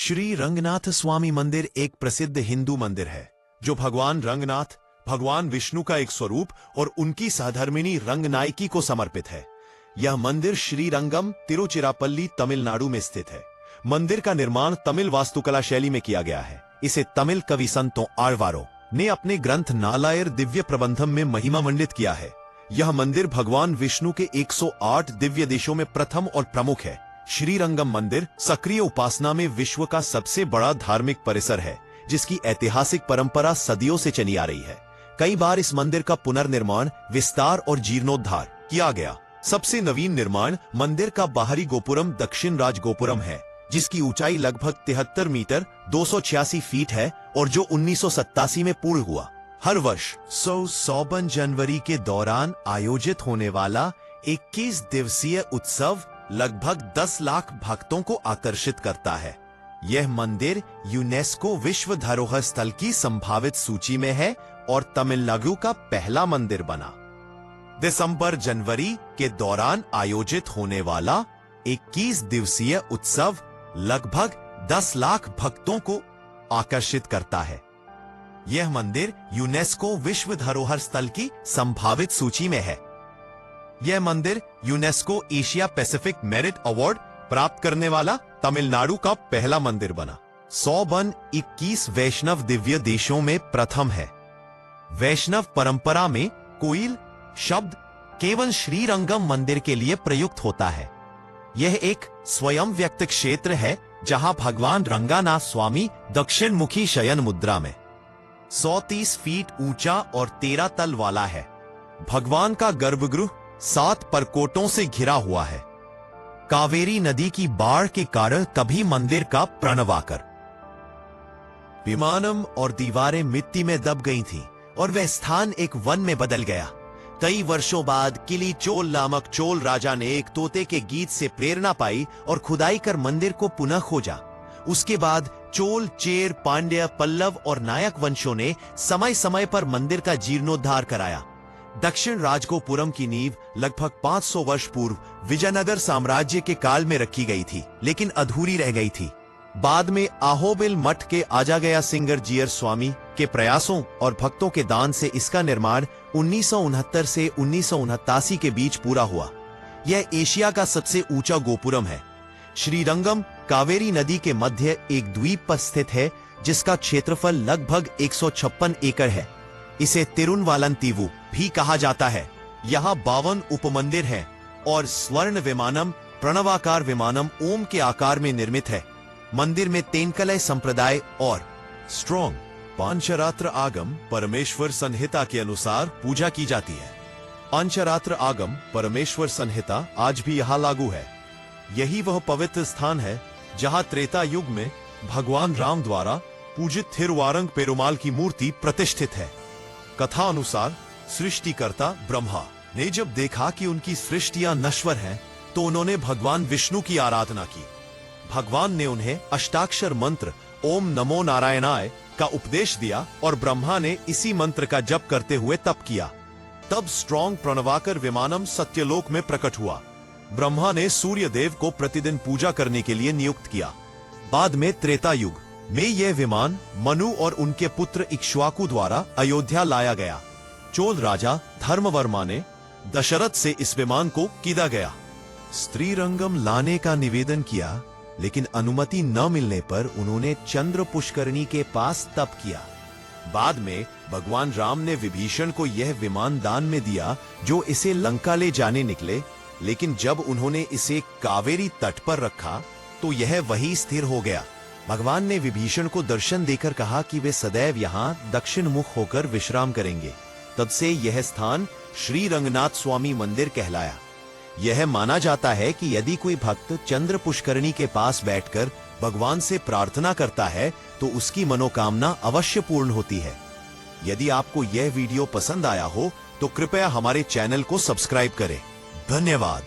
श्री रंगनाथ स्वामी मंदिर एक प्रसिद्ध हिंदू मंदिर है जो भगवान रंगनाथ, भगवान विष्णु का एक स्वरूप और उनकी सहधर्मिणी रंगनायकी को समर्पित है। यह मंदिर श्रीरंगम, तिरुचिरापल्ली, तमिलनाडु में स्थित है। मंदिर का निर्माण तमिल वास्तुकला शैली में किया गया है। इसे तमिल कवि संतों आழ்वारों ने अपने ग्रंथ नालायर दिव्य प्रबंधम में महिमा मंडित किया है। यह मंदिर भगवान विष्णु के 108 दिव्य देशों में प्रथम और प्रमुख है। श्रीरंगम मंदिर सक्रिय उपासना में विश्व का सबसे बड़ा धार्मिक परिसर है, जिसकी ऐतिहासिक परंपरा सदियों से चली आ रही है। कई बार इस मंदिर का पुनर्निर्माण, विस्तार और जीर्णोद्धार किया गया। सबसे नवीन निर्माण मंदिर का बाहरी गोपुरम दक्षिण राज गोपुरम है, जिसकी ऊंचाई लगभग 73 मीटर 286 फीट है और जो 1987 में पूर्ण हुआ। हर वर्ष 100 जनवरी के दौरान आयोजित होने वाला 21 दिवसीय उत्सव लगभग 10 लाख भक्तों को आकर्षित करता है। यह मंदिर यूनेस्को विश्व धरोहर स्थल की संभावित सूची में है और तमिलनाडु का पहला मंदिर बना। दिसंबर-जनवरी के दौरान आयोजित होने वाला 21 दिवसीय उत्सव लगभग 10 लाख भक्तों को आकर्षित करता है। यह मंदिर यूनेस्को विश्व धरोहर स्थल की संभावित सूची में है। यह मंदिर UNESCO Asia Pacific merit award प्राप्त करने वाला तमिलनाडु का पहला मंदिर बना। 121 वैष्णव दिव्य देशों में प्रथम है। वैष्णव परंपरा में कोइल शब्द केवल श्रीरंगम मंदिर के लिए प्रयुक्त होता है। यह एक स्वयं व्यक्त क्षेत्र है जहां भगवान रंगनाथ स्वामी दक्षिण मुखी शयन मुद्रा में 130 फीट ऊंचा और 13 तल वाला है। भगवान का गर्भगृह 7 परकोटों से घिरा हुआ है। कावेरी नदी की बाढ़ के कारण कभी मंदिर का प्रणवाकर विमानम और दीवारें मिट्टी में दब गई थीं और वह स्थान एक वन में बदल गया। कई वर्षों बाद किली चोल नामक चोल राजा ने एक तोते के गीत से प्रेरणा पाई और खुदाई कर मंदिर को पुनः खोजा। उसके बाद चोल, चेर, पांड्य, पल्लव और नायक वंशों ने समय समय पर मंदिर का जीर्णोद्धार कराया। दक्षिण राजगोपुरम की नींव लगभग 500 वर्ष पूर्व विजयनगर साम्राज्य के काल में रखी गई थी, लेकिन अधूरी रह गई थी। बाद में आहोबिल मठ के आजागया सिंगर जीयर स्वामी के प्रयासों और भक्तों के दान से इसका निर्माण 1969 से 1989 के बीच पूरा हुआ। यह एशिया का सबसे ऊंचा गोपुरम है। श्रीरंगम कावेरी नदी के मध्य एक द्वीप पर स्थित है, जिसका क्षेत्रफल लगभग 156 एकड़ है। इसे तिरुनवालंतीवु भी कहा जाता है। यहाँ 52 उपमंदिर हैं और स्वर्ण विमानम, प्रणवाकार विमानम ओम के आकार में निर्मित है। मंदिर में तेनकलय संप्रदाय और स्ट्रॉन्ग पांचरात्र आगम परमेश्वर संहिता के अनुसार पूजा की जाती है। पांचरात्र आगम परमेश्वर संहिता आज भी यहाँ लागू है। यही वह पवित्र स्थान है जहाँ त्रेता युग में भगवान राम द्वारा पूजित थिरुवारंग पेरुमाल की मूर्ति प्रतिष्ठित है। कथा अनुसार सृष्टिकर्ता ब्रह्मा ने जब देखा कि उनकी सृष्टियां नश्वर हैं, तो उन्होंने भगवान विष्णु की आराधना की। भगवान ने उन्हें अष्टाक्षर मंत्र ओम नमो नारायणाय का उपदेश दिया और ब्रह्मा ने इसी मंत्र का जप करते हुए तप किया। तब स्ट्रॉन्ग प्रणवाकर विमानम सत्यलोक में प्रकट हुआ। ब्रह्मा ने सूर्य देव को प्रतिदिन पूजा करने के लिए नियुक्त किया। बाद में त्रेता युग में यह विमान मनु और उनके पुत्र इक्ष्वाकु द्वारा अयोध्या लाया गया। चोल राजा धर्मवर्मा ने दशरथ से इस विमान को कीदा गया। श्रीरंगम लाने का निवेदन किया, लेकिन अनुमति न मिलने पर उन्होंने चंद्र पुष्करणी के पास तप किया। बाद में भगवान राम ने विभीषण को यह विमान दान में दिया, जो इसे लंका ले जाने निकले, लेकिन जब उन्होंने इसे कावेरी तट पर रखा तो यह वही स्थिर हो गया। भगवान ने विभीषण को दर्शन देकर कहा कि वे सदैव यहाँ दक्षिण मुख होकर विश्राम करेंगे। तब से यह स्थान श्री रंगनाथ स्वामी मंदिर कहलाया। यह माना जाता है कि यदि कोई भक्त चंद्र पुष्करणी के पास बैठकर भगवान से प्रार्थना करता है तो उसकी मनोकामना अवश्य पूर्ण होती है। यदि आपको यह वीडियो पसंद आया हो तो कृपया हमारे चैनल को सब्सक्राइब करें। धन्यवाद।